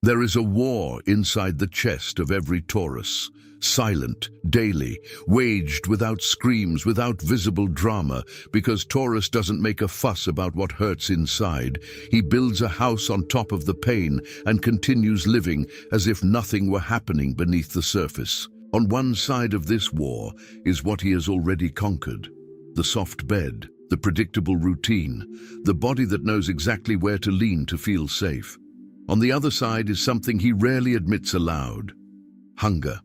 There is a war inside the chest of every Taurus, silent, daily, waged without screams, without visible drama, because Taurus doesn't make a fuss about what hurts inside. He builds a house on top of the pain and continues living as if nothing were happening beneath the surface. On one side of this war is what he has already conquered: the soft bed, the predictable routine, the body that knows exactly where to lean to feel safe. On the other side is something he rarely admits aloud: hunger.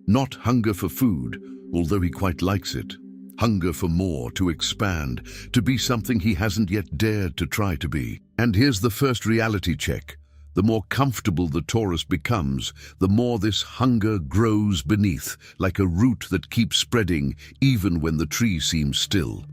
Not hunger for food, although he quite likes it. Hunger for more, to expand, to be something he hasn't yet dared to try to be. And here's the first reality check. The more comfortable the Taurus becomes, the more this hunger grows beneath, like a root that keeps spreading even when the tree seems still.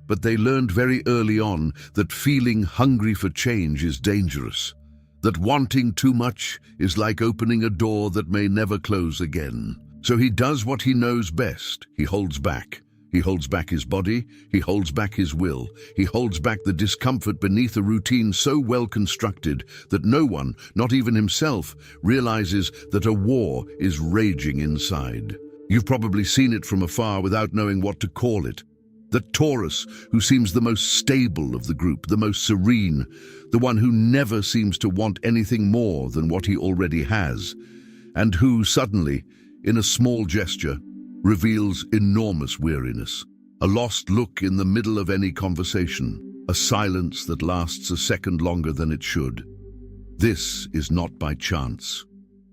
But they learned very early on that feeling hungry for change is dangerous. That wanting too much is like opening a door that may never close again. So he does what he knows best. He holds back. He holds back his body. He holds back his will. He holds back the discomfort beneath a routine so well constructed that no one, not even himself, realizes that a war is raging inside. You've probably seen it from afar without knowing what to call it. The Taurus, who seems the most stable of the group, the most serene, the one who never seems to want anything more than what he already has, and who suddenly, in a small gesture, reveals enormous weariness. A lost look in the middle of any conversation, a silence that lasts a second longer than it should. This is not by chance.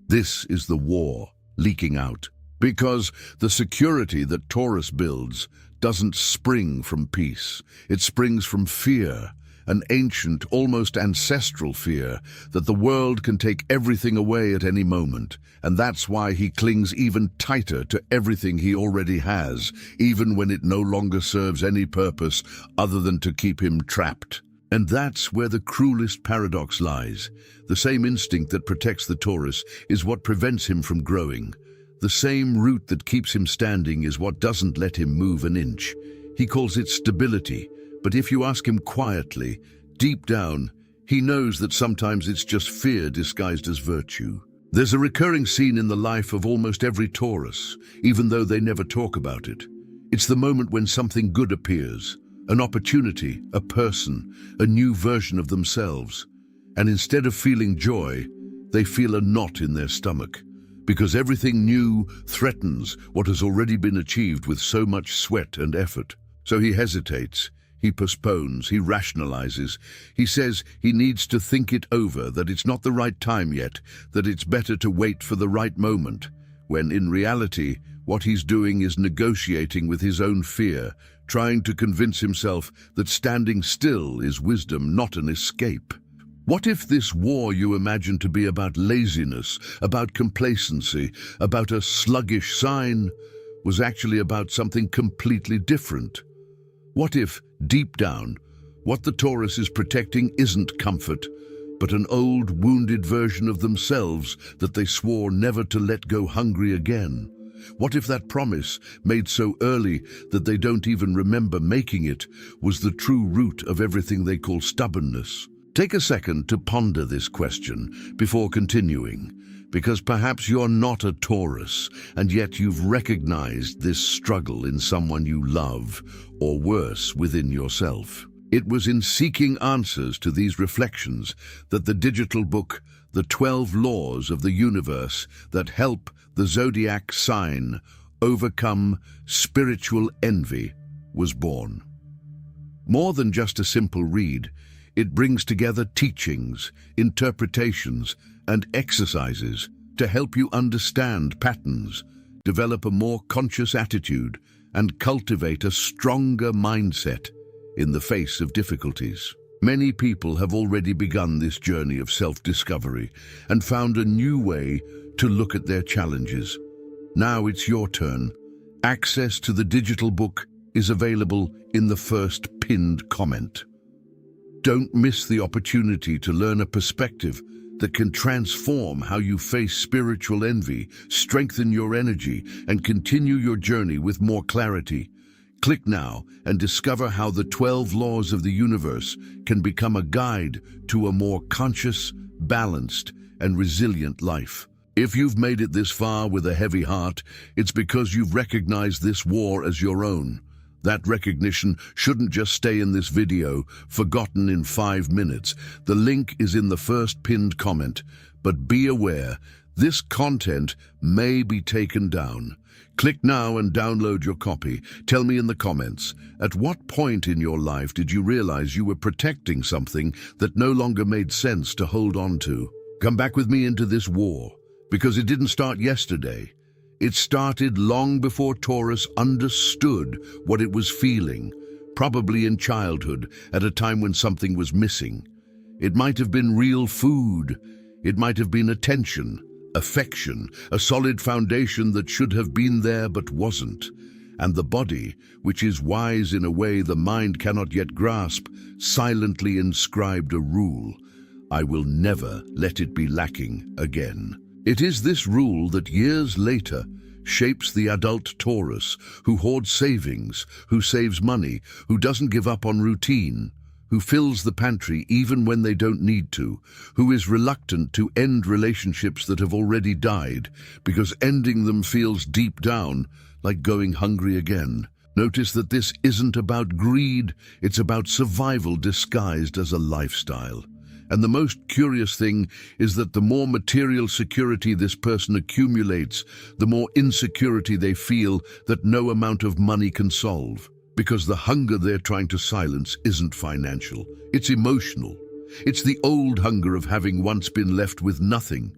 This is the war leaking out, because the security that Taurus builds doesn't spring from peace. It springs from fear, an ancient, almost ancestral fear that the world can take everything away at any moment. And that's why he clings even tighter to everything he already has, even when it no longer serves any purpose other than to keep him trapped. And that's where the cruelest paradox lies. The same instinct that protects the Taurus is what prevents him from growing. The same root that keeps him standing is what doesn't let him move an inch. He calls it stability, but if you ask him quietly, deep down, he knows that sometimes it's just fear disguised as virtue. There's a recurring scene in the life of almost every Taurus, even though they never talk about it. It's the moment when something good appears, an opportunity, a person, a new version of themselves. And instead of feeling joy, they feel a knot in their stomach. Because everything new threatens what has already been achieved with so much sweat and effort. So he hesitates, he postpones, he rationalizes. He says he needs to think it over, that it's not the right time yet, that it's better to wait for the right moment, when in reality, what he's doing is negotiating with his own fear, trying to convince himself that standing still is wisdom, not an escape. What if this war you imagine to be about laziness, about complacency, about a sluggish sign, was actually about something completely different? What if, deep down, what the Taurus is protecting isn't comfort, but an old, wounded version of themselves that they swore never to let go hungry again? What if that promise, made so early that they don't even remember making it, was the true root of everything they call stubbornness? Take a second to ponder this question before continuing, because perhaps you're not a Taurus, and yet you've recognized this struggle in someone you love, or worse, within yourself. It was in seeking answers to these reflections that the digital book, The 12 Laws of the Universe That Help the Zodiac Sign Overcome Spiritual Envy, was born. More than just a simple read, it brings together teachings, interpretations, and exercises to help you understand patterns, develop a more conscious attitude, and cultivate a stronger mindset in the face of difficulties. Many people have already begun this journey of self-discovery and found a new way to look at their challenges. Now it's your turn. Access to the digital book is available in the first pinned comment. Don't miss the opportunity to learn a perspective that can transform how you face spiritual envy, strengthen your energy, and continue your journey with more clarity. Click now and discover how the 12 laws of the universe can become a guide to a more conscious, balanced, and resilient life. If you've made it this far with a heavy heart, it's because you've recognized this war as your own. That recognition shouldn't just stay in this video, forgotten in 5 minutes. The link is in the first pinned comment. But be aware, this content may be taken down. Click now and download your copy. Tell me in the comments, at what point in your life did you realize you were protecting something that no longer made sense to hold on to? Come back with me into this war, because it didn't start yesterday. It started long before Taurus understood what it was feeling, probably in childhood, at a time when something was missing. It might have been real food. It might have been attention, affection, a solid foundation that should have been there but wasn't. And the body, which is wise in a way the mind cannot yet grasp, silently inscribed a rule: I will never let it be lacking again. It is this rule that years later shapes the adult Taurus, who hoards savings, who saves money, who doesn't give up on routine, who fills the pantry even when they don't need to, who is reluctant to end relationships that have already died, because ending them feels deep down like going hungry again. Notice that this isn't about greed, it's about survival disguised as a lifestyle. And the most curious thing is that the more material security this person accumulates, the more insecurity they feel that no amount of money can solve. Because the hunger they're trying to silence isn't financial, it's emotional. It's the old hunger of having once been left with nothing.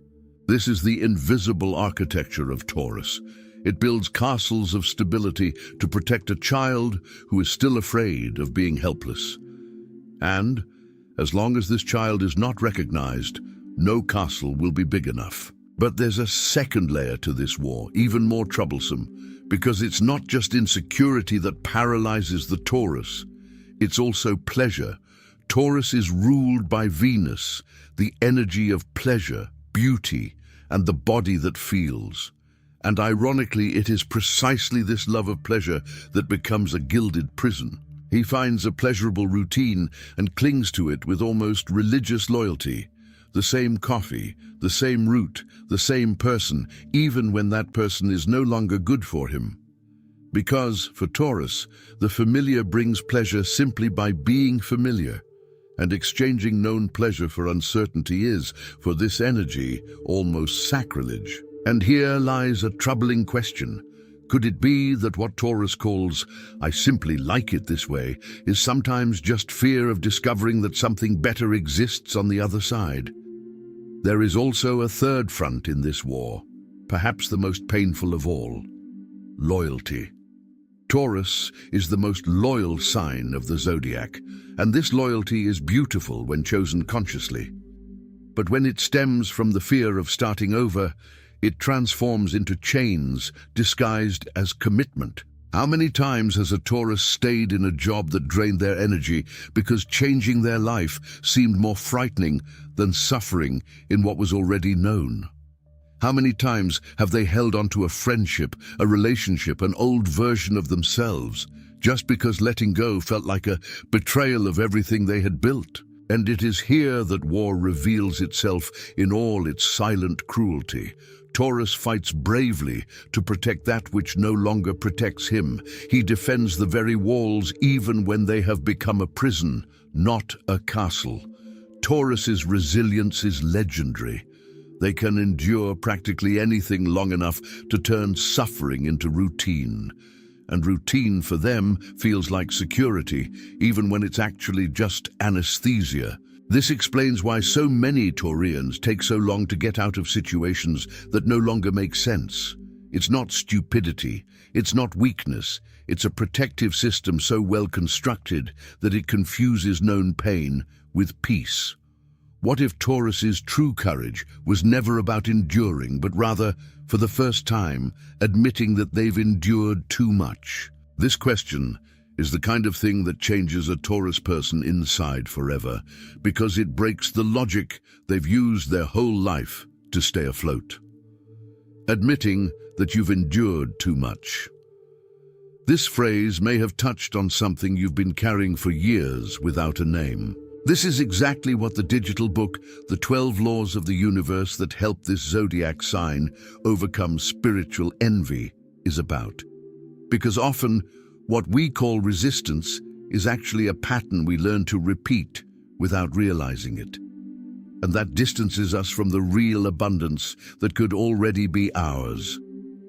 This is the invisible architecture of Taurus. It builds castles of stability to protect a child who is still afraid of being helpless. And as long as this child is not recognized, no castle will be big enough. But there's a second layer to this war, even more troublesome, because it's not just insecurity that paralyzes the Taurus, it's also pleasure. Taurus is ruled by Venus, the energy of pleasure, beauty, and the body that feels. And ironically, it is precisely this love of pleasure that becomes a gilded prison. He finds a pleasurable routine and clings to it with almost religious loyalty. The same coffee, the same route, the same person, even when that person is no longer good for him. Because, for Taurus, the familiar brings pleasure simply by being familiar, and exchanging known pleasure for uncertainty is, for this energy, almost sacrilege. And here lies a troubling question. Could it be that what Taurus calls, "I simply like it this way," is sometimes just fear of discovering that something better exists on the other side? There is also a third front in this war, perhaps the most painful of all: loyalty. Taurus is the most loyal sign of the zodiac, and this loyalty is beautiful when chosen consciously. But when it stems from the fear of starting over, it transforms into chains disguised as commitment. How many times has a Taurus stayed in a job that drained their energy because changing their life seemed more frightening than suffering in what was already known? How many times have they held onto a friendship, a relationship, an old version of themselves, just because letting go felt like a betrayal of everything they had built? And it is here that war reveals itself in all its silent cruelty. Taurus fights bravely to protect that which no longer protects him. He defends the very walls even when they have become a prison, not a castle. Taurus's resilience is legendary. They can endure practically anything long enough to turn suffering into routine. And routine for them feels like security, even when it's actually just anesthesia. This explains why so many Taurians take so long to get out of situations that no longer make sense. It's not stupidity, it's not weakness, it's a protective system so well constructed that it confuses known pain with peace. What if Taurus's true courage was never about enduring, but rather, for the first time, admitting that they've endured too much? This question is the kind of thing that changes a Taurus person inside forever, because it breaks the logic they've used their whole life to stay afloat. Admitting that you've endured too much. This phrase may have touched on something you've been carrying for years without a name. This is exactly what the digital book, The 12 Laws of the Universe That Help This Zodiac Sign Overcome Spiritual Envy, is about. Because often, what we call resistance is actually a pattern we learn to repeat without realizing it. And that distances us from the real abundance that could already be ours.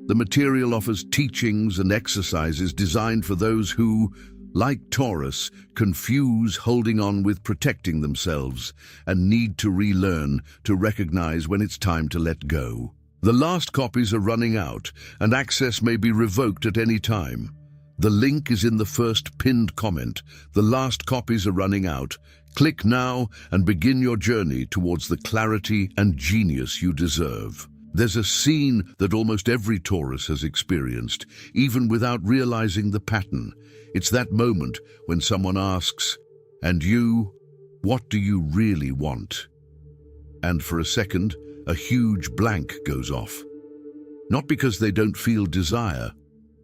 The material offers teachings and exercises designed for those who, like Taurus, confuse holding on with protecting themselves and need to relearn to recognize when it's time to let go. The last copies are running out, and access may be revoked at any time. The link is in the first pinned comment. The last copies are running out. Click now and begin your journey towards the clarity and genius you deserve. There's a scene that almost every Taurus has experienced, even without realizing the pattern. It's that moment when someone asks, "And you, what do you really want?" And for a second, a huge blank goes off. Not because they don't feel desire,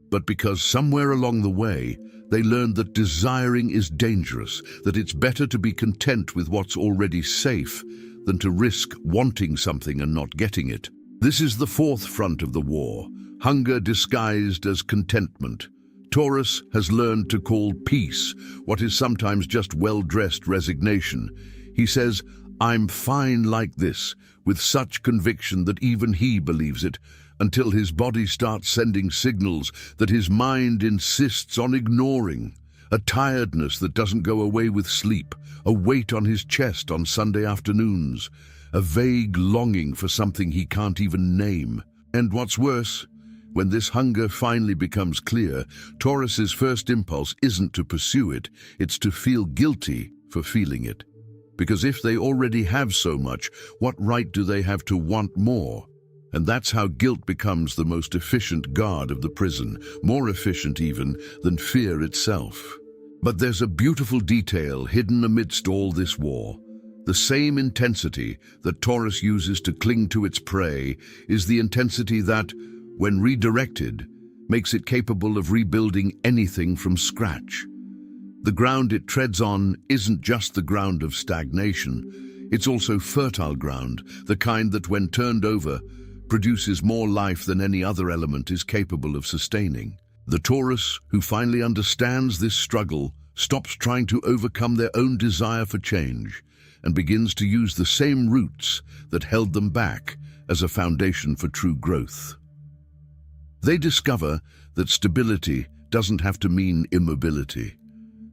but because somewhere along the way, they learned that desiring is dangerous, that it's better to be content with what's already safe than to risk wanting something and not getting it. This is the fourth front of the war, hunger disguised as contentment. Taurus has learned to call peace what is sometimes just well-dressed resignation. He says, "I'm fine like this," with such conviction that even he believes it, until his body starts sending signals that his mind insists on ignoring. A tiredness that doesn't go away with sleep, a weight on his chest on Sunday afternoons, a vague longing for something he can't even name. And what's worse, when this hunger finally becomes clear, Taurus's first impulse isn't to pursue it, it's to feel guilty for feeling it. Because if they already have so much, what right do they have to want more? And that's how guilt becomes the most efficient guard of the prison, more efficient even than fear itself. But there's a beautiful detail hidden amidst all this war. The same intensity that Taurus uses to cling to its prey is the intensity that, when redirected, makes it capable of rebuilding anything from scratch. The ground it treads on isn't just the ground of stagnation, it's also fertile ground, the kind that, when turned over, produces more life than any other element is capable of sustaining. The Taurus, who finally understands this struggle, stops trying to overcome their own desire for change and begins to use the same roots that held them back as a foundation for true growth. They discover that stability doesn't have to mean immobility,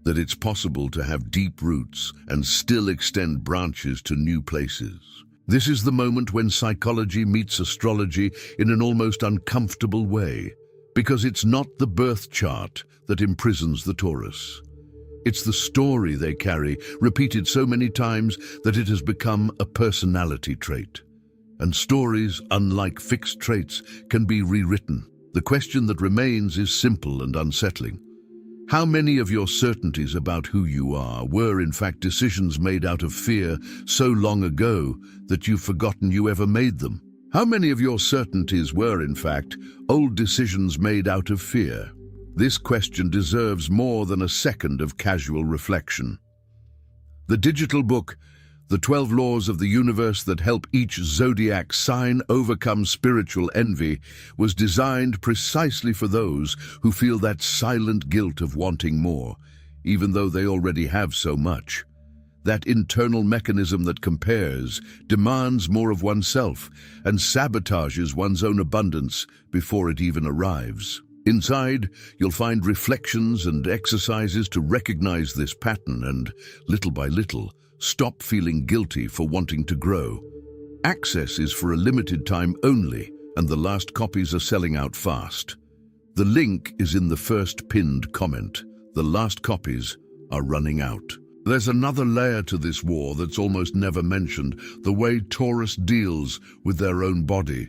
that it's possible to have deep roots and still extend branches to new places. This is the moment when psychology meets astrology in an almost uncomfortable way, because it's not the birth chart that imprisons the Taurus. It's the story they carry, repeated so many times that it has become a personality trait. And stories, unlike fixed traits, can be rewritten. The question that remains is simple and unsettling. How many of your certainties about who you are were in fact decisions made out of fear so long ago that you've forgotten you ever made them? How many of your certainties were in fact old decisions made out of fear? This question deserves more than a second of casual reflection. The digital book, The 12 Laws of the Universe That Help Each Zodiac Sign Overcome Spiritual Envy, was designed precisely for those who feel that silent guilt of wanting more, even though they already have so much. That internal mechanism that compares, demands more of oneself, and sabotages one's own abundance before it even arrives. Inside, you'll find reflections and exercises to recognize this pattern and, little by little, stop feeling guilty for wanting to grow. Access is for a limited time only, and the last copies are selling out fast. The link is in the first pinned comment. The last copies are running out. There's another layer to this war that's almost never mentioned, the way Taurus deals with their own body.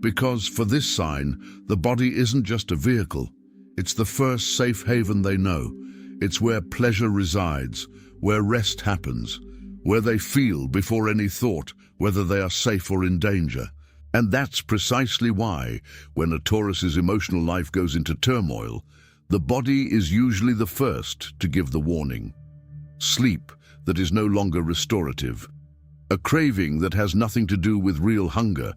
Because for this sign, the body isn't just a vehicle. It's the first safe haven they know. It's where pleasure resides, where rest happens, where they feel before any thought whether they are safe or in danger. And that's precisely why, when a Taurus's emotional life goes into turmoil, the body is usually the first to give the warning. Sleep, that is no longer restorative. A craving that has nothing to do with real hunger,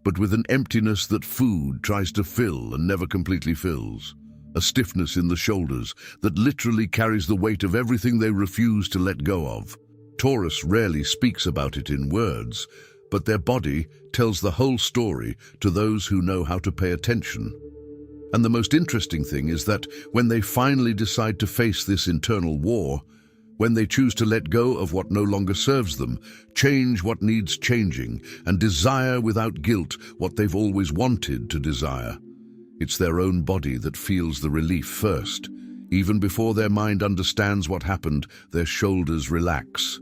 but with an emptiness that food tries to fill and never completely fills. A stiffness in the shoulders that literally carries the weight of everything they refuse to let go of. Taurus rarely speaks about it in words, but their body tells the whole story to those who know how to pay attention. And the most interesting thing is that when they finally decide to face this internal war, when they choose to let go of what no longer serves them, change what needs changing, and desire without guilt what they've always wanted to desire, it's their own body that feels the relief first. Even before their mind understands what happened, their shoulders relax.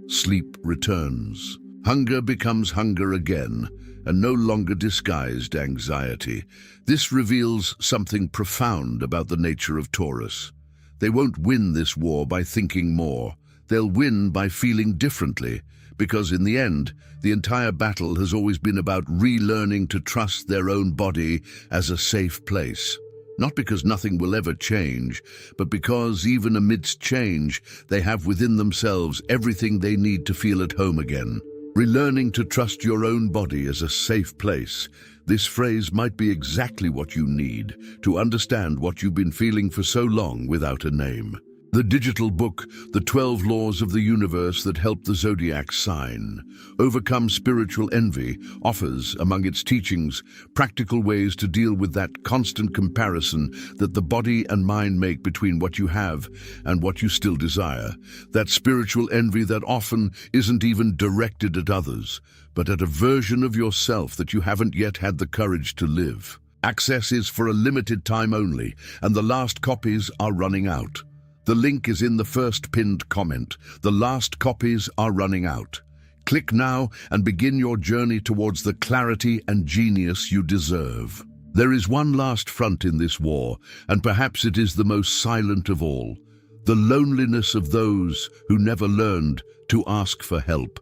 Sleep returns. Hunger becomes hunger again, and no longer disguised anxiety. This reveals something profound about the nature of Taurus. They won't win this war by thinking more. They'll win by feeling differently, because in the end, the entire battle has always been about relearning to trust their own body as a safe place. Not because nothing will ever change, but because even amidst change, they have within themselves everything they need to feel at home again. Relearning to trust your own body as a safe place. This phrase might be exactly what you need to understand what you've been feeling for so long without a name. The digital book, The 12 Laws of the Universe That Help the Zodiac Sign, Overcome Spiritual Envy, offers, among its teachings, practical ways to deal with that constant comparison that the body and mind make between what you have and what you still desire. That spiritual envy that often isn't even directed at others, but at a version of yourself that you haven't yet had the courage to live. Access is for a limited time only, and the last copies are running out. The link is in the first pinned comment. The last copies are running out. Click now and begin your journey towards the clarity and genius you deserve. There is one last front in this war, and perhaps it is the most silent of all. The loneliness of those who never learned to ask for help.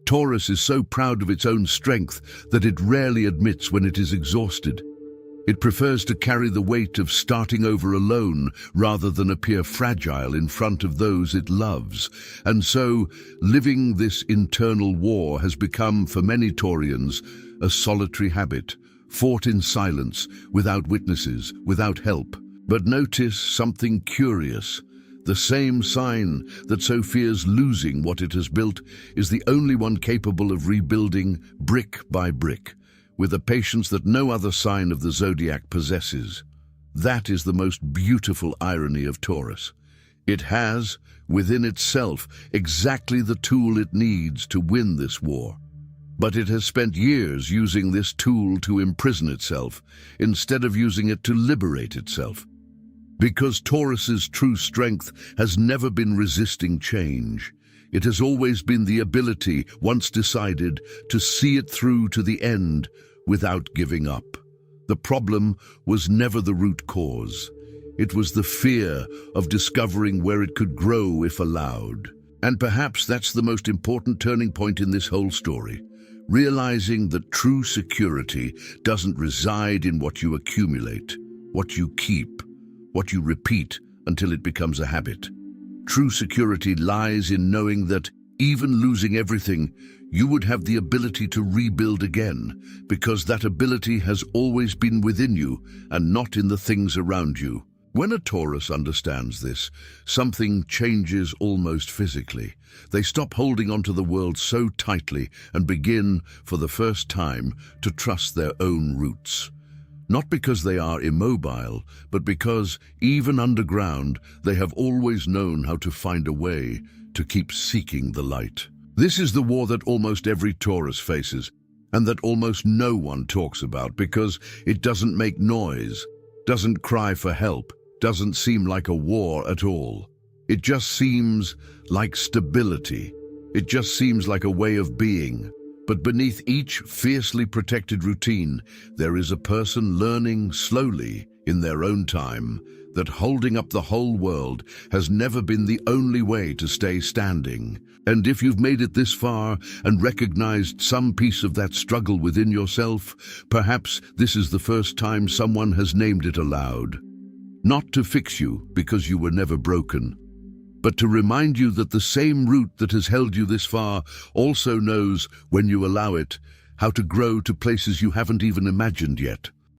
Taurus is so proud of its own strength that it rarely admits when it is exhausted. It prefers to carry the weight of starting over alone rather than appear fragile in front of those it loves. And so, living this internal war has become, for many Taurians, a solitary habit, fought in silence, without witnesses, without help. But notice something curious. The same sign that so fears losing what it has built is the only one capable of rebuilding brick by brick, with a patience that no other sign of the zodiac possesses. That is the most beautiful irony of Taurus. It has, within itself, exactly the tool it needs to win this war. But it has spent years using this tool to imprison itself, instead of using it to liberate itself. Because Taurus's true strength has never been resisting change. It has always been the ability, once decided, to see it through to the end without giving up. The problem was never the root cause. It was the fear of discovering where it could grow if allowed. And perhaps that's the most important turning point in this whole story. Realizing that true security doesn't reside in what you accumulate, what you keep, what you repeat until it becomes a habit. True security lies in knowing that, even losing everything, you would have the ability to rebuild again, because that ability has always been within you and not in the things around you. When a Taurus understands this, something changes almost physically. They stop holding onto the world so tightly and begin, for the first time, to trust their own roots. Not because they are immobile, but because, even underground, they have always known how to find a way to keep seeking the light. This is the war that almost every Taurus faces, and that almost no one talks about because it doesn't make noise, doesn't cry for help, doesn't seem like a war at all. It just seems like stability. It just seems like a way of being. But beneath each fiercely protected routine, there is a person learning slowly, in their own time, that holding up the whole world has never been the only way to stay standing. And if you've made it this far and recognized some piece of that struggle within yourself, perhaps this is the first time someone has named it aloud. Not to fix you, because you were never broken, but to remind you that the same root that has held you this far also knows, when you allow it, how to grow to places you haven't even imagined yet.